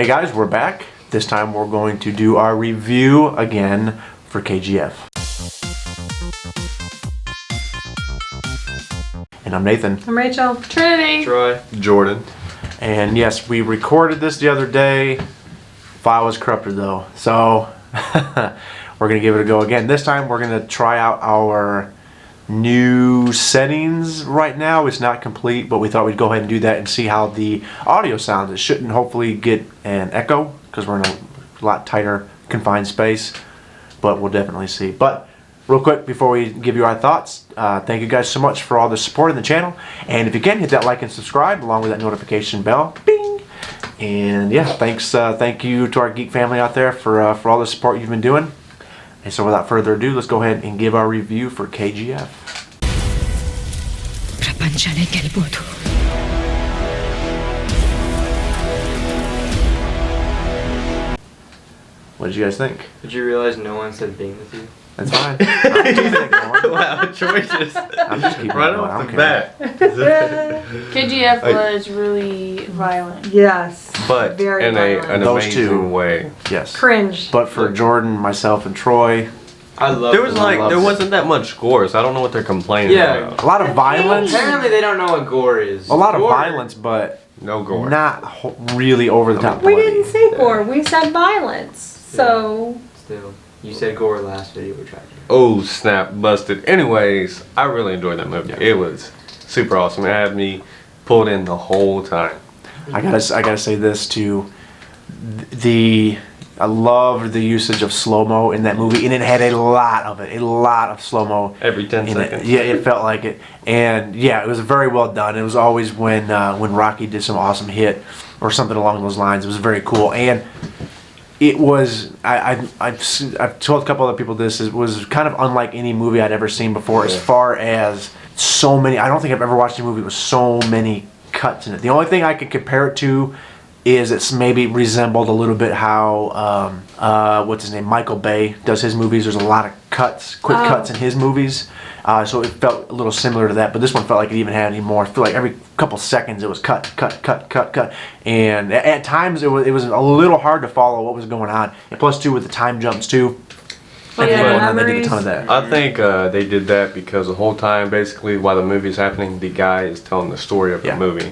Hey guys, we're back. This time we're going to do our review again for KGF. And I'm Nathan. I'm Rachel. Trinity. Troy. Jordan. And yes, we recorded this the other day. File was corrupted though. So we're going to give it a go again. This time we're going to try out our new settings right now. It's not complete, but we thought we'd go ahead and do that and see how the audio sounds. It shouldn't hopefully get an echo because we're in a lot tighter confined space, but we'll definitely see. But real quick before we give you our thoughts, thank you guys so much for all the support in the channel, and if you can, hit that like and subscribe along with that notification bell. Bing! And yeah, thank you to our geek family out there for all the support you've been doing. And so without further ado, let's go ahead and give our review for KGF. What did you guys think? Did you realize no one said being with you? That's fine. Wow, choices. I'm just keeping right it going. off I the don't bat. KGF was really violent. Yes. But Very in violent. an Those amazing two. way. Yes. Cringe. But for Jordan, myself, and Troy, I love There was it. like, there wasn't that much gore, so I don't know what they're complaining Yeah. about. a lot of violence. Apparently they don't know what gore is. A lot of Gore- violence, but No gore. not really over the top. We bloody. didn't say gore. We said violence. So. Still, you said gore last video we tried. Oh, snap, busted. Anyways, I really enjoyed that movie. It was super awesome. It had me pulled in the whole time. I gotta say this too. I loved the usage of slow mo in that movie, and it had a lot of slow mo. Every 10 in seconds. it. Yeah, it felt like it, and yeah, it was very well done. It was always when Rocky did some awesome hit or something along those lines. It was very cool, and it was. I've told a couple other people this. It was kind of unlike any movie I'd ever seen before, as far as so many. I don't think I've ever watched a movie with so many cuts in it. The only thing I could compare it to is it's maybe resembled a little bit how what's his name, Michael Bay does his movies. There's a lot of cuts, quick cuts in his movies, so it felt a little similar to that. But this one felt like it even had any more. I feel like every couple seconds it was cut, and at times it was a little hard to follow what was going on. And plus too with the time jumps too. Oh, yeah, Everything going on, they did a memories. ton of that. I think they did that because the whole time, basically, while the movie's happening, the guy is telling the story of the movie.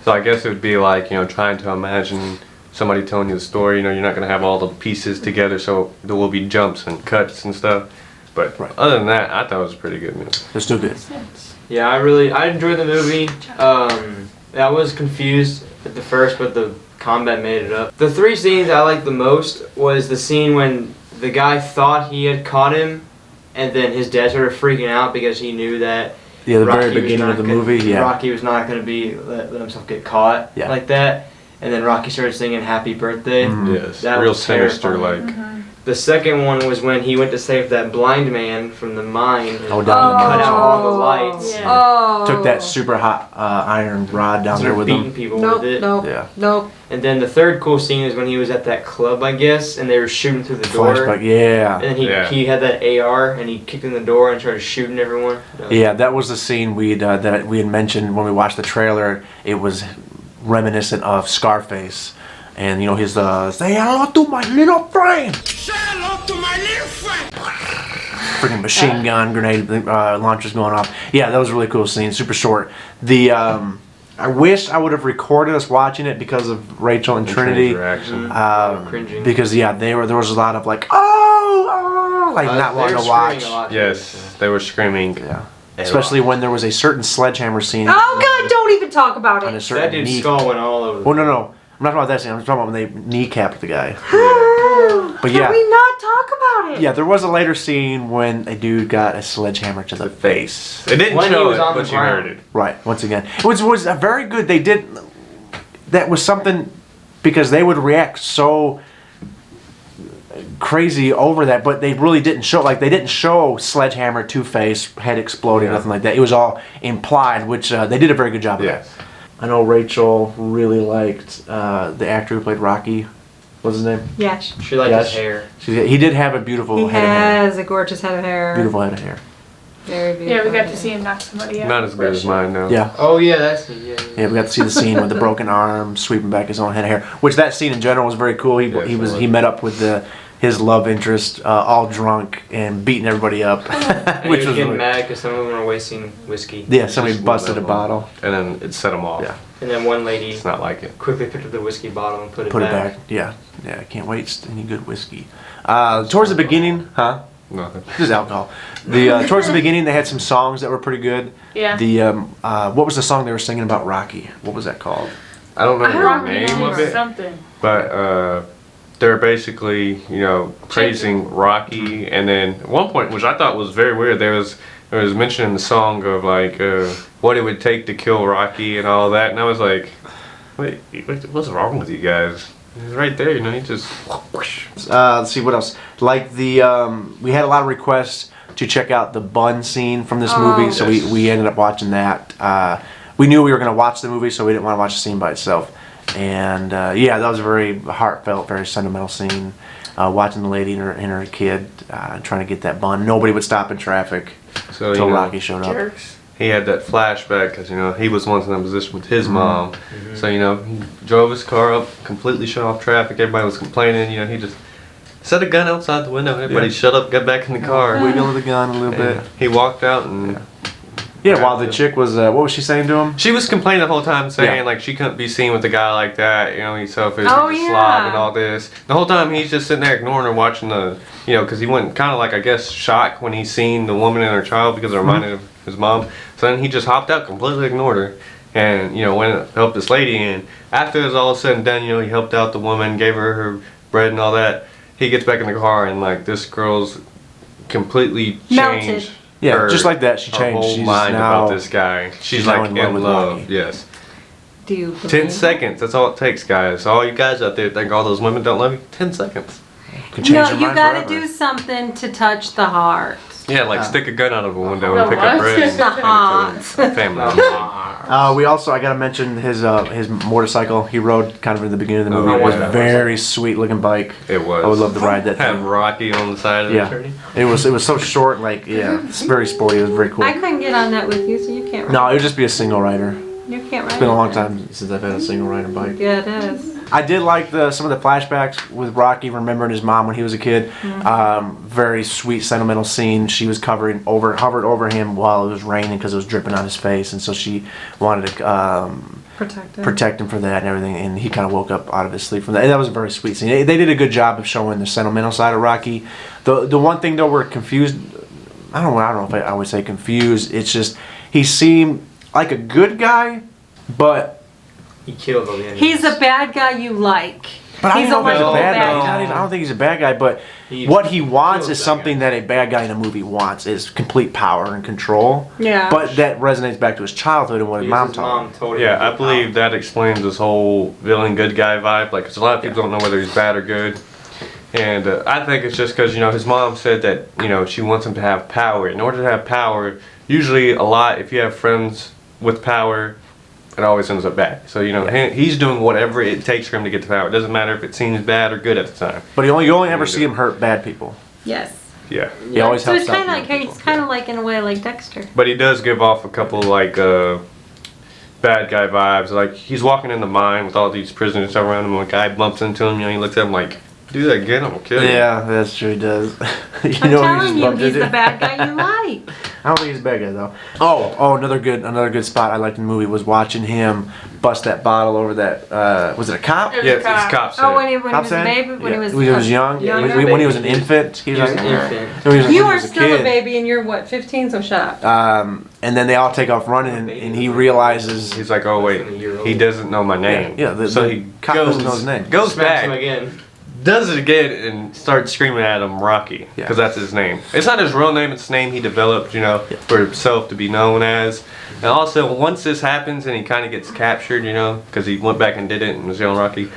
So I guess it would be like, trying to imagine somebody telling you the story. You're not going to have all the pieces together, so there will be jumps and cuts and stuff. But other than that, I thought it was a pretty good movie. They're still good. Yeah, I enjoyed the movie. I was confused at the first, but the combat made it up. The three scenes I liked the most was the scene when the guy thought he had caught him, and then his dad started freaking out because he knew that Yeah, the Rocky very was beginning not of the gonna- movie. Yeah. Rocky was not going to be let himself get caught like that, and then Rocky started singing "Happy Birthday." Yes, That real was sinister, terrifying. like. The second one was when he went to save that blind man from the mine. And Oh, cut down the out all the lights. Yeah. Oh. Took that super hot iron rod down there Started with beating them. people Nope. with it. Nope. Yeah. Nope. And then the third cool scene is when he was at that club, I guess, and they were shooting through the door. Flashback. Yeah. And then he had that AR and he kicked in the door and started shooting everyone. Yeah, that was the scene that we had mentioned when we watched the trailer. It was reminiscent of Scarface, and his say hello to my little friend. Say hello to my little friend. Freaking machine gun grenade launchers going off. Yeah, that was a really cool scene. Super short. I wish I would have recorded us watching it because of Rachel and Trinity. Reaction. Cringing. Because there was a lot of like not wanting to watch. Yes, they were screaming. Yeah. Especially when there was a certain sledgehammer scene. Oh God! Don't even talk about On a it. certain That dude's skull went all over the Oh no! I'm not talking about that scene. I'm talking about when they kneecapped the guy. But yeah. Can we not talk about it? Yeah, there was a later scene when a dude got a sledgehammer to the face. It didn't When he show was it, on but the you heard ground. it. Right. Once again, it was a very good. They did. That was something because they would react so crazy over that, but they really didn't show. Like they didn't show sledgehammer to face, head exploding, nothing like that. It was all implied, which they did a very good job of. Yes. That. I know Rachel really liked the actor who played Rocky. What's his name? Yes. She liked Yes. his hair. He did have a beautiful He head of hair. has a gorgeous head of hair. Beautiful head of hair. Very big. Yeah, we got part to of see it. him knock somebody out. Not as good as mine, though. Yeah. Oh yeah, that's yeah. Yeah, we got to see the scene with the broken arm, sweeping back his own head of hair. Which that scene in general was very cool. Yes, it was. He met up with his love interest, all drunk and beating everybody up, And which he was getting really, mad because some of them were wasting whiskey. yeah. Somebody Just busted a level. bottle, And then it set him off. Yeah. And then one lady It's not like it. quickly picked up the whiskey bottle and put it put it back. back. Yeah, yeah. I can't waste any good whiskey. Towards the beginning, huh? Nothing. Just alcohol. The towards the beginning, they had some songs that were pretty good. Yeah. The what was the song they were singing about Rocky? What was that called? I don't know the Rocky name of it, something. but they're basically, praising Rocky. And then at one point, which I thought was very weird, there was mentioning the song of like what it would take to kill Rocky and all that. And I was like, wait, what's wrong with you guys? He's right there, he just. Let's see what else. Like we had a lot of requests to check out the bun scene from this movie, so Yes. we ended up watching that. We knew we were going to watch the movie, so we didn't want to watch the scene by itself. And yeah, that was a very heartfelt, very sentimental scene. Watching the lady and her kid trying to get that bun. Nobody would stop in traffic So until Rocky showed up. Jerks. He had that flashback because he was once in that position with his mom. So he drove his car up, completely shut off traffic. Everybody was complaining. He just set a gun outside the window. Everybody Yeah. shut up, got back in the car. Wiggle the gun a little bit. And he walked out and Yeah, while the chick was, what was she saying to him? she was complaining the whole time, saying Yeah. like she couldn't be seen with a guy like that. He's selfish, Oh, he's a yeah. slob, and all this. The whole time he's just sitting there ignoring her, watching the, because he went kind of like I guess shocked when he seen the woman and her child because it reminded him of his mom. So then he just hopped out, completely ignored her, and went and helped this lady. And after it was all said and done, he helped out the woman, gave her her bread and all that. He gets back in the car and like this girl's completely Melted. changed. Yeah, her- just like that, she her changed. whole She's mind now, about this guy. She's now like in love in with love. Rocky. Yes. Do you 10 believe seconds. That's all it takes, guys. So all you guys out there think all those women don't love you. 10 seconds. could change No, her you mind gotta forever. do something to touch the heart. Yeah, like stick a gun out of a window The and pick up what? bread. and The hand it to heart. a family. We also, I gotta mention his motorcycle he rode kind of in the beginning of the movie. Oh, It was yeah. a very sweet looking bike. It was. I would love to ride that Have thing. Rocky on the side of Yeah. the tree. It was so short, like it's very sporty. It was very cool. I couldn't get on that with you, so you can't ride. No, it would just be a single rider. You can't ride. It's been a it long then. time since I've had a single rider bike. Yeah, it is. I did like some of the flashbacks with Rocky remembering his mom when he was a kid. Very sweet, sentimental scene. She was hovered over him while it was raining because it was dripping on his face, and so she wanted to protect him for that and everything. And he kind of woke up out of his sleep from that. And that was a very sweet scene. They did a good job of showing the sentimental side of Rocky. The one thing though, we're confused. I don't know if I would say confused. It's just he seemed like a good guy, but. He killed all the enemies. He's a bad guy you like. But I He's don't know if he's a likable bad guy. guy. He's not even, I don't think he's a bad guy, but He what he wants kills is bad something guys. that a bad guy in a movie wants, is complete power and control. Yeah. But that resonates back to his childhood and what his mom His taught him. mom told him. Yeah, to I get believe out. that explains this whole villain good guy vibe. Like, 'cause a lot of people don't know whether he's bad or good. And I think it's just because, his mom said that, she wants him to have power. In order to have power, usually if you have friends with power, it always ends up bad. So, he's doing whatever it takes for him to get to power. It doesn't matter if it seems bad or good at the time. But you only ever see him hurt bad people. Yes. Yeah. He always So helps it's out kind of young like people. he's kind of like in a way like Dexter. But he does give off a couple bad guy vibes. Like he's walking in the mine with all these prisoners around him. And a guy bumps into him. He looks at him like, "Do that again, I'm gonna kill you." Yeah, that's true. He does. I'm telling you, he's the bad guy you like. I don't think he's a bad guy though. Oh, another good spot I liked in the movie was watching him bust that bottle over that. Was it a cop? It was Yeah, a it's cop. cops. Oh, when he Cop was a saying? baby, when Yeah. he was young, younger. when he was an infant. He was an infant. when he You was are a still a kid. baby, and you're what, 15? So shut up. And then they all take off running, and he realizes He's like, "Oh wait, he doesn't know my name." Yeah, the so he cop goes, doesn't know his name. goes Smacks back, him again. does it again, and starts screaming at him, Rocky, Yeah. because that's his name. It's not his real name; it's the name he developed, for himself to be known as. And also, once this happens and he kind of gets captured, because he went back and did it and was yelling Rocky,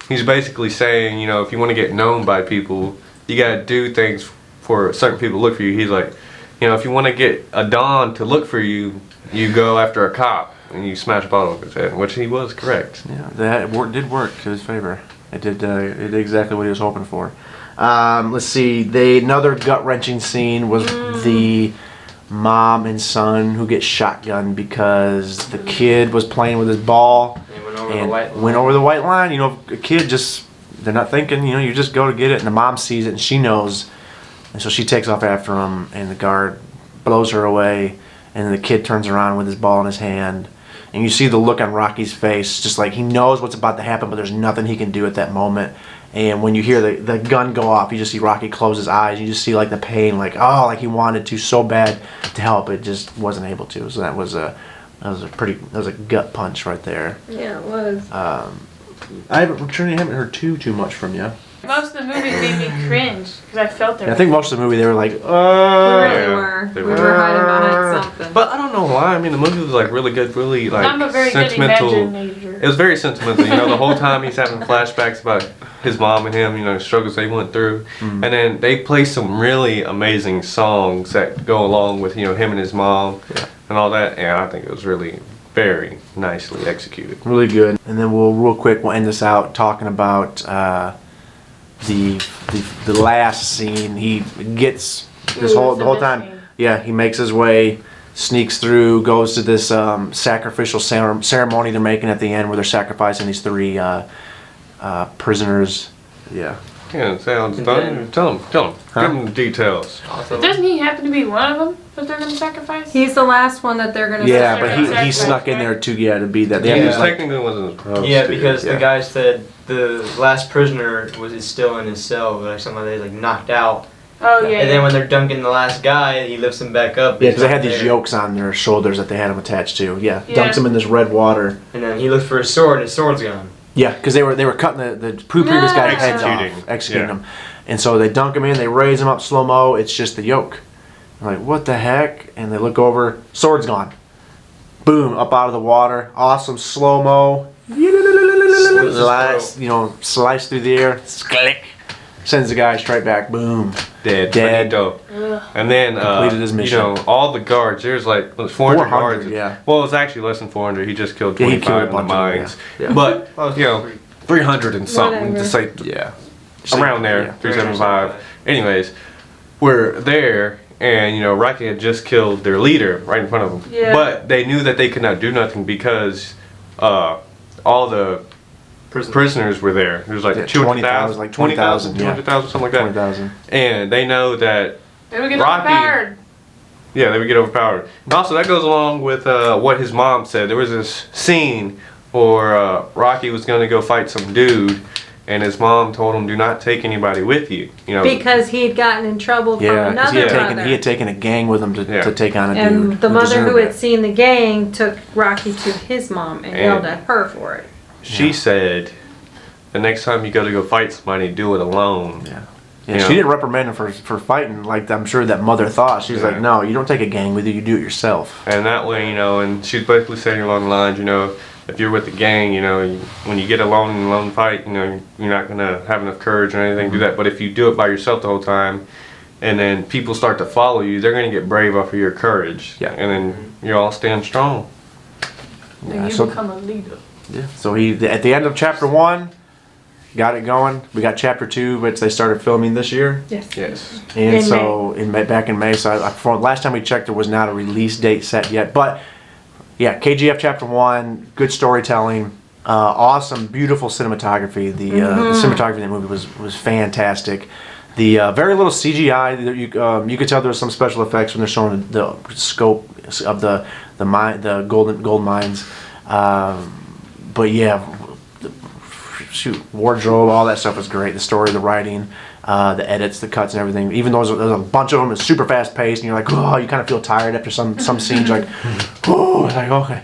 he's basically saying, if you want to get known by people, you gotta do things for certain people to look for you. He's like, if you want to get a Don to look for you, you go after a cop and you smash a bottle over his head, which he was correct. Yeah, that did work to his favor. It did exactly what he was hoping for. Let's see. Another gut wrenching scene was mom and son who get shotgunned because the kid was playing with his ball They went over and the white line. went over the white line. You know, a kid just, they're not thinking, you know, you just go to get it. And the mom sees it and she knows. And so she takes off after him and the guard blows her away. And then the kid turns around with his ball in his hand. And you see the look on Rocky's face, just like he knows what's about to happen, but there's nothing he can do at that moment. And when you hear the gun go off, you just see Rocky close his eyes. You just see like the pain, like like he wanted to so bad to help, it just wasn't able to. So that was a gut punch right there. Yeah, it was. I haven't heard too much from you. Most of the movie made me cringe because I felt it. I think most of the movie they were like, We really yeah, were. We were hiding behind something. But I don't know why. I mean, the movie was like really good, really like I'm a very good sentimental. imaginator. It was very sentimental. You know, the whole time he's having flashbacks about his mom and him. You know, the struggles they went through, and then they play some really amazing songs that go along with him and his mom and all that. And I think it was really very nicely executed. really good. And then we'll end this out talking about the last scene. He gets the whole time. Yeah, he makes his way, sneaks through, goes to this sacrificial ceremony they're making at the end where they're sacrificing these 3 prisoners. Yeah. Yeah, sounds And fun. then- Tell him. Give him the details. Also, Doesn't he happen to be one of them that they're going to sacrifice? He's the last one that they're gonna. Yeah, Sacrifice. but he snuck in there to be that. Yeah, He was he like, technically wasn't supposed yeah, to. because yeah. the guy said the last prisoner is still in his cell, but like somebody like knocked out. Oh, yeah. And then when they're dunking the last guy, he lifts him back up. yeah, he's because they not had these there. yokes on their shoulders that they had him attached to. Yeah, Yeah. dunks him in this red water. And then he looked for his sword, and his sword's gone. Yeah, because they were cutting the previous guy's heads Executing. off, executing Yeah. him, and so they dunk him in, they raise him up slow mo. It's just the yoke. They're like, what the heck? And they look over, sword's gone. Boom, up out of the water. Awesome slow mo. Slice through the air. Click. Sends the guy straight back. Boom. Dead. Dead. Finito. Ugh. And then, Completed his mission. all the guards, there's like 400 guards. yeah. Well, it's actually less than 400. He just killed Yeah, he 25 killed a in the bunch of them, mines. yeah. But, Oh, 300 and something Whatever. to say, Yeah. around there, Yeah. 375. Anyways, we're there, and, Rocky had just killed their leader right in front of them. Yeah. But they knew that they could not do nothing because all the prisoners were there. There was like Yeah, 200,000, 20,000, like 20,000, 200,000, something like that. 20,000. And they know that, They would get Rocky- overpowered. yeah, they would get overpowered. And also, that goes along with what his mom said. There was this scene where Rocky was going to go fight some dude, and his mom told him, "Do not take anybody with you." Because he had gotten in trouble from Yeah, because another brother. he had taken a gang with him to take on a dude. And the who mother who deserved had it. seen the gang took Rocky to his mom and yelled at her for it. She Yeah. said, "The next time you go fight somebody, do it alone." Yeah. You Yeah, know? she didn't reprimand him for fighting like I'm sure that mother thought. She was Yeah. like, no, you don't take a gang with you, you do it yourself. And that way, and she's basically saying along the lines, if you're with the gang, when you get alone in a lone fight, you're not gonna have enough courage or anything to do that. But if you do it by yourself the whole time, and then people start to follow you, they're gonna get brave off of your courage. Yeah. And then you all stand strong. Yeah, And you so, become a leader. so he at the end of chapter 1, got it going. We got chapter 2, which they started filming this year. Yes. Yes. And In so back in May, so last time we checked, there was not a release date set yet. But yeah, KGF chapter 1, good storytelling, awesome, beautiful cinematography. The cinematography in that movie was fantastic. The very little CGI. You could tell there was some special effects when they're showing the scope of the gold mines. But yeah. Wardrobe, all that stuff was great. The story, the writing, the edits, the cuts, and everything. Even though there's a bunch of them, it's super fast paced, and you're like, oh, you kind of feel tired after some scenes. You're like, oh, it's like okay,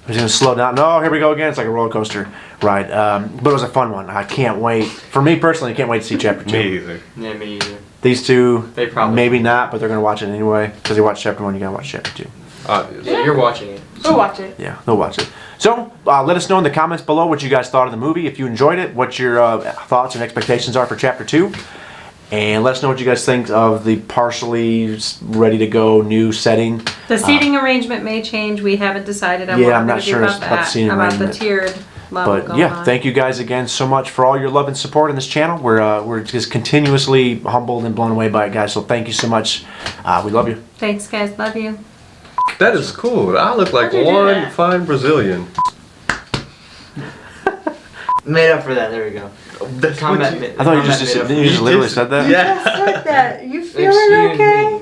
we're gonna slow down. No, here we go again. It's like a roller coaster ride. But it was a fun one. I can't wait. For me personally, I can't wait to see chapter 2. Me either. Yeah, me either. These two, They probably maybe not, but they're gonna watch it anyway because they watched chapter 1. You gotta watch chapter 2. Obviously. Yeah, you're watching it. Go watch it. Yeah, they'll watch it. So, let us know in the comments below what you guys thought of the movie. If you enjoyed it, what your thoughts and expectations are for Chapter 2. And let us know what you guys think of the partially ready-to-go new setting. The seating arrangement may change. We haven't decided on Yeah, what I'm we're not going to do sure about about the that. seating About the arrangement. tiered. level But going yeah, on. thank you guys again so much for all your love and support in this channel. We're just continuously humbled and blown away by it, guys. So thank you so much. We love you. Thanks, guys. Love you. That is cool. I look like How'd you do one that? fine Brazilian. Made up for that. There we go. That's Combat what you- made- I thought you combat just made up for you just literally said that. Yeah. said that. You Excuse me.